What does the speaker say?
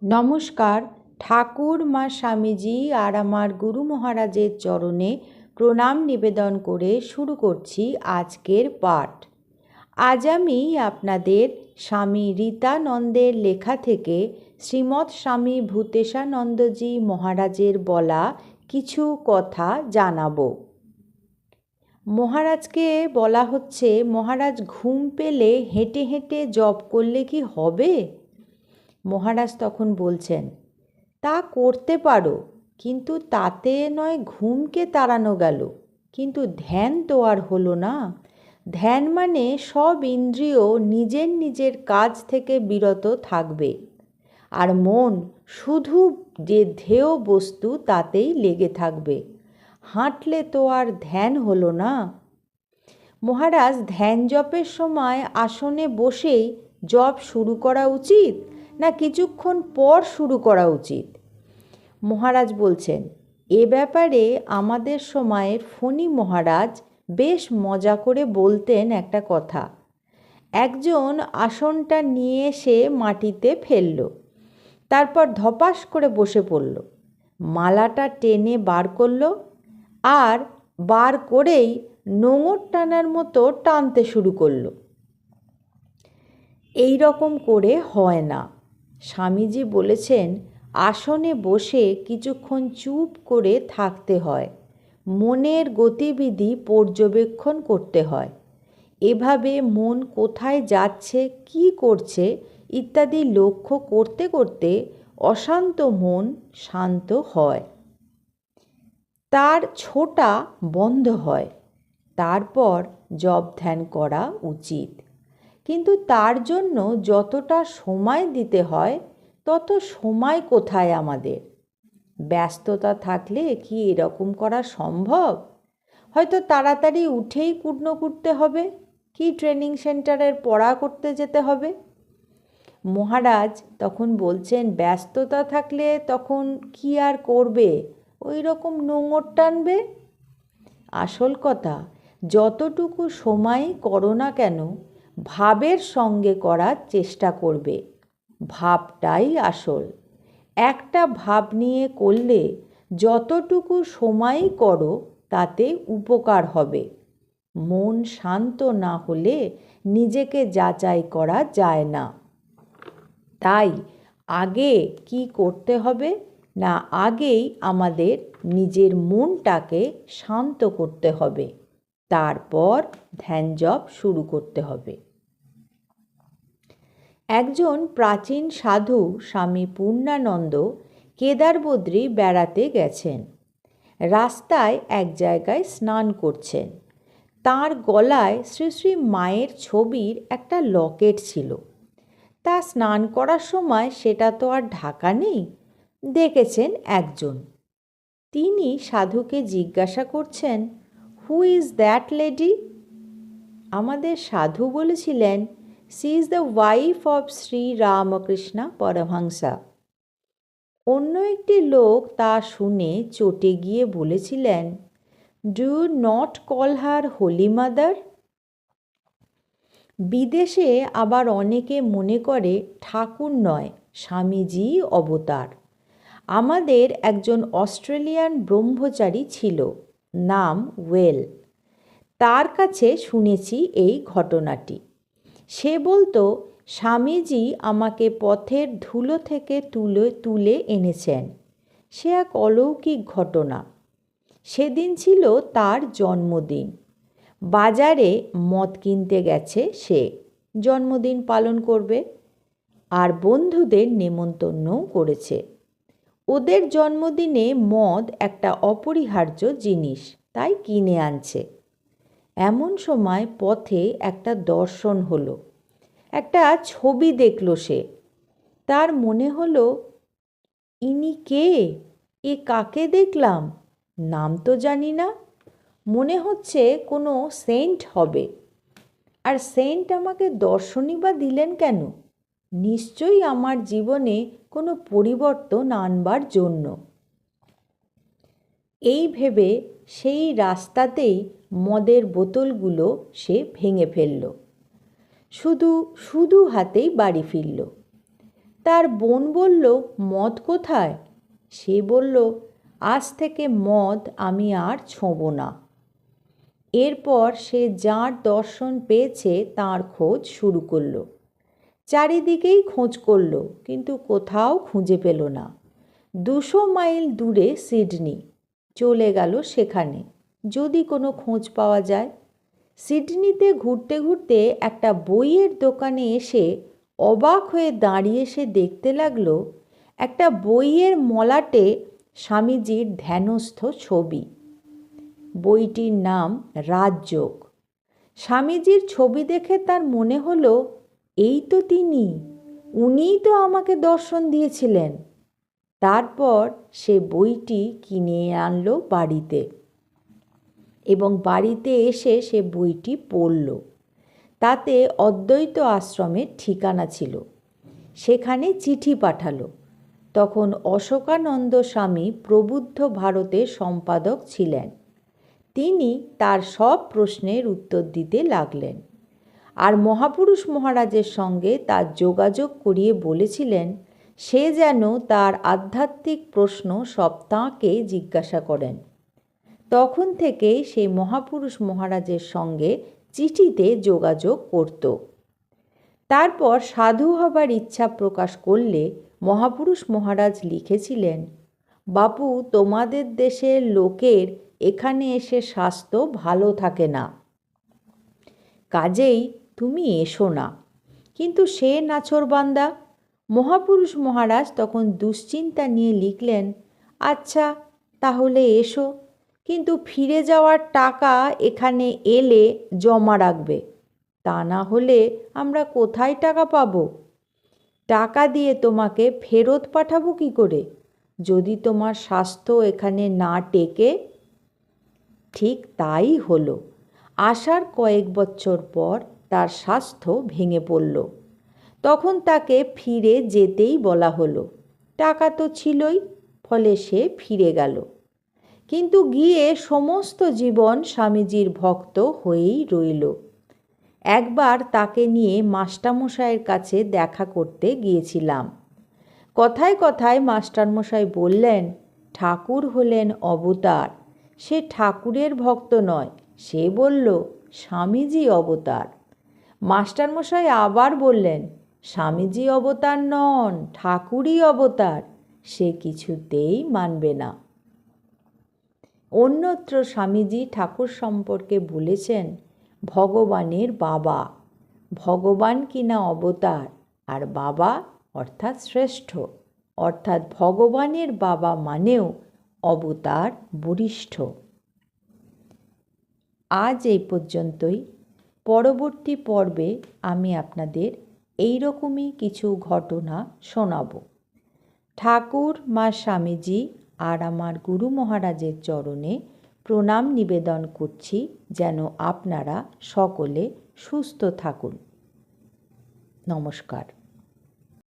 নমস্কার। ঠাকুর মা স্বামীজি আর আমার গুরু মহারাজের চরণে প্রণাম নিবেদন করে শুরু করছি আজকের পাঠ। আজ আমি আপনাদের স্বামী রীতানন্দের লেখা থেকে শ্রীমৎ স্বামী ভূতেশানন্দজি মহারাজের বলা কিছু কথা জানাবো। মহারাজকে বলা হচ্ছে, মহারাজ ঘুম পেলে হেঁটে হেঁটে জপ করলে কি হবে? মহারাজ তখন বলছেন, তা করতে পারো, কিন্তু তাতে নয় ঘুমকে তাড়ানো গেল, কিন্তু ধ্যান তো আর হলো না। ধ্যান মানে সব ইন্দ্রিয় নিজের নিজের কাজ থেকে বিরত থাকবে, আর মন শুধু যে ধ্যেয় বস্তু তাতেই লেগে থাকবে। হাঁটলে তো আর ধ্যান হলো না। মহারাজ, ধ্যান জপের সময় আসনে বসেই জপ শুরু করা উচিত না কিছুক্ষণ পর শুরু করা উচিত? মহারাজ বলছেন, এ ব্যাপারে আমাদের সময়ের ফণী মহারাজ বেশ মজা করে বলতেন একটা কথা। একজন আসনটা নিয়ে এসে মাটিতে ফেলল, তারপর ধপাস করে বসে পড়ল, মালাটা টেনে বার করল, আর বার করেই নোঙর টানার মতো টানতে শুরু করলো। এই রকম করে হয় না। স্বামীজি বলেছেন, আসনে বসে কিছুক্ষণ চুপ করে থাকতে হয়, মনের গতিবিধি পর্যবেক্ষণ করতে হয়। এভাবে মন কোথায় যাচ্ছে, কি করছে ইত্যাদি লক্ষ্য করতে করতে অশান্ত মন শান্ত হয়, তার ছোটা বন্ধ হয়। তারপর জপ ধ্যান করা উচিত, কিন্তু তার জন্য যতটা সময় দিতে হয় তত সময় কোথায় আমাদের? ব্যস্ততা থাকলে কি এরকম করা সম্ভব? হয়তো তাড়াতাড়ি উঠেই কুটন কুটতে হবে, কি ট্রেনিং সেন্টারের পড়া করতে যেতে হবে। মহারাজ তখন বলছেন, ব্যস্ততা থাকলে তখন কি আর করবে? ওই রকম নোঙর টানবে। আসল কথা, যতটুকু সময়ই করো না কেন ভাবের সঙ্গে করার চেষ্টা করবে। ভাবটাই আসল। একটা ভাব নিয়ে করলে যতটুকু সময়ই করো তাতে উপকার হবে। মন শান্ত না হলে নিজেকে যাচাই করা যায় না। তাই আগে কি করতে হবে না, আগেই আমাদের নিজের মনটাকে শান্ত করতে হবে, তারপর ধ্যান জপ শুরু করতে হবে। একজন প্রাচীন সাধু স্বামী পূর্ণানন্দ কেদারবদ্রী বেড়াতে গেছেন। রাস্তায় এক জায়গায় স্নান করছেন। তাঁর গলায় শ্রী শ্রী মায়ের ছবির একটা লকেট ছিল। তা স্নান করার সময় সেটা তো আর ঢাকা নেই। দেখেছেন একজন। তিনি সাধুকে জিজ্ঞাসা করছেন, হু ইজ দ্যাট লেডি? আমাদের সাধু বলেছিলেন, she is the wife of Shri Ramakrishna Paramahamsa. অন্য একটি লোক তা শুনে চটে গিয়ে বলেছিলেন, do not call her holy mother? বিদেশে আবার অনেকে মনে করে ঠাকুর নয়, স্বামীজি অবতার। আমাদের একজন অস্ট্রেলিয়ান ব্রহ্মচারী ছিল, নাম ওয়েল। তার কাছে শুনেছি এই ঘটনাটি। সে বলতো, স্বামীজি আমাকে পথের ধুলো থেকে তুলে এনেছেন। সে এক অলৌকিক ঘটনা। সেদিন ছিল তার জন্মদিন। বাজারে মদ কিনতে গেছে সে, জন্মদিন পালন করবে, আর বন্ধুদের নেমন্তন্নও করেছে। ওদের জন্মদিনে মদ একটা অপরিহার্য জিনিস, তাই কিনে আনছে। এমন সময় পথে একটা দর্শন হলো, একটা ছবি দেখল সে। তার মনে হলো, ইনি কে? এ কাকে দেখলাম? নাম তো জানি না। মনে হচ্ছে কোনো সেন্ট হবে। আর সেন্ট আমাকে দর্শনই বা দিলেন কেন? নিশ্চয়ই আমার জীবনে কোনো পরিবর্তন আনবার জন্য। এই ভেবে সেই রাস্তাতেই মদের বোতলগুলো সে ভেঙে ফেলল। শুধু হাতেই বাড়ি ফিরল। তার বোন বলল, মদ কোথায়? সে বলল, আজ থেকে মদ আমি আর ছোঁব না। এরপর সে যার দর্শন পেয়েছে তার খোঁজ শুরু করলো। চারিদিকেই খোঁজ করল, কিন্তু কোথাও খুঁজে পেল না। 200 মাইল দূরে সিডনি। চলে গেল সেখানে, যদি কোনো খোঁজ পাওয়া যায়। সিডনিতে ঘুরতে ঘুরতে একটা বইয়ের দোকানে এসে অবাক হয়ে দাঁড়িয়ে সে দেখতে লাগলো একটা বইয়ের মলাটে স্বামীজির ধ্যানস্থ ছবি। বইটির নাম রাজযোগ। স্বামীজির ছবি দেখে তার মনে হলো, এই তো তিনি, উনিই তো আমাকে দর্শন দিয়েছিলেন। তারপর সে বইটি কিনে আনলো বাড়িতে, এবং বাড়িতে এসে সে বইটি পড়ল। তাতে অদ্বৈত আশ্রমের ঠিকানা ছিল। সেখানে চিঠি পাঠালো। তখন অশোকানন্দ স্বামী প্রবুদ্ধ ভারতের সম্পাদক ছিলেন। তিনি তার সব প্রশ্নের উত্তর দিতে লাগলেন, আর মহাপুরুষ মহারাজের সঙ্গে তার যোগাযোগ করিয়ে বলেছিলেন সে যেন তার আধ্যাত্মিক প্রশ্ন সব তাঁকে জিজ্ঞাসা করেন। তখন থেকেই সেই মহাপুরুষ মহারাজের সঙ্গে চিঠিতে যোগাযোগ করত। তারপর সাধু হবার ইচ্ছা প্রকাশ করলে মহাপুরুষ মহারাজ লিখেছিলেন, বাপু, তোমাদের দেশের লোকের এখানে এসে স্বাস্থ্য ভালো থাকে না, কাজেই তুমি এসো না। কিন্তু সে নাছোড়বান্দা। মহাপুরুষ মহারাজ তখন দুশ্চিন্তা নিয়ে লিখলেন, আচ্ছা তাহলে এসো, কিন্তু ফিরে যাওয়ার টাকা এখানে এলে জমা রাখবে, তা না হলে আমরা কোথায় টাকা পাবো? টাকা দিয়ে তোমাকে ফেরত পাঠাবো কী করে, যদি তোমার স্বাস্থ্য এখানে না টেকে? ঠিক তাই হলো। আসার কয়েক বছর পর তার স্বাস্থ্য ভেঙে পড়ল। তখন তাকে ফিরে যেতেই বলা হলো। টাকা তো ছিলই, ফলে সে ফিরে গেল। কিন্তু গিয়ে সমস্ত জীবন স্বামীজির ভক্ত হয়েই রইল। একবার তাকে নিয়ে মাস্টারমশাইয়ের কাছে দেখা করতে গিয়েছিলাম। কথায় কথায় মাস্টারমশাই বললেন, ঠাকুর হলেন অবতার, সে ঠাকুরের ভক্ত নয়। সে বলল, স্বামীজি অবতার। মাস্টারমশাই আবার বললেন, স্বামীজি অবতার নন, ঠাকুরই অবতার। সে কিছুতেই মানবে না। অন্যত্র স্বামীজি ঠাকুর সম্পর্কে বলেছেন, ভগবানের বাবা। ভগবান কিনা অবতার, আর বাবা অর্থাৎ শ্রেষ্ঠ, অর্থাৎ ভগবানের বাবা মানেও অবতার বরিষ্ঠ। আজ এই পর্যন্তই। পরবর্তী পর্বে আমি আপনাদের এই রকমই কিছু ঘটনা শোনাব। ঠাকুর, মা স্বামীজি আর আমার গুরু মহারাজের চরণে প্রণাম নিবেদন করছি, যেন আপনারা সকলে সুস্থ থাকুন। নমস্কার।